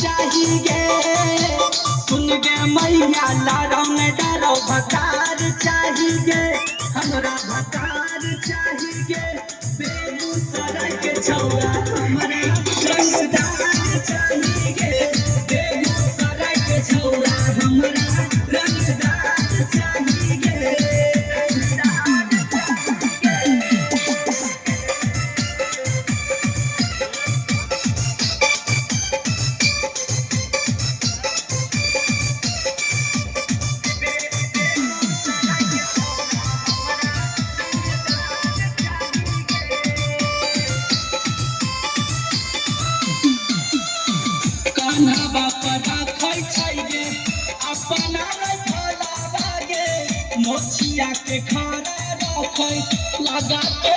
चाहिए सुन गे मैया लारो में डारो भकार चाहिए हमरा भकार चाहिए बेगूसराय के छौरा हमरा रंगदार चाहिए बेगूसराय के छौरा हमरा रंगदार चाहिए मोचिया के खाना रखे लगा के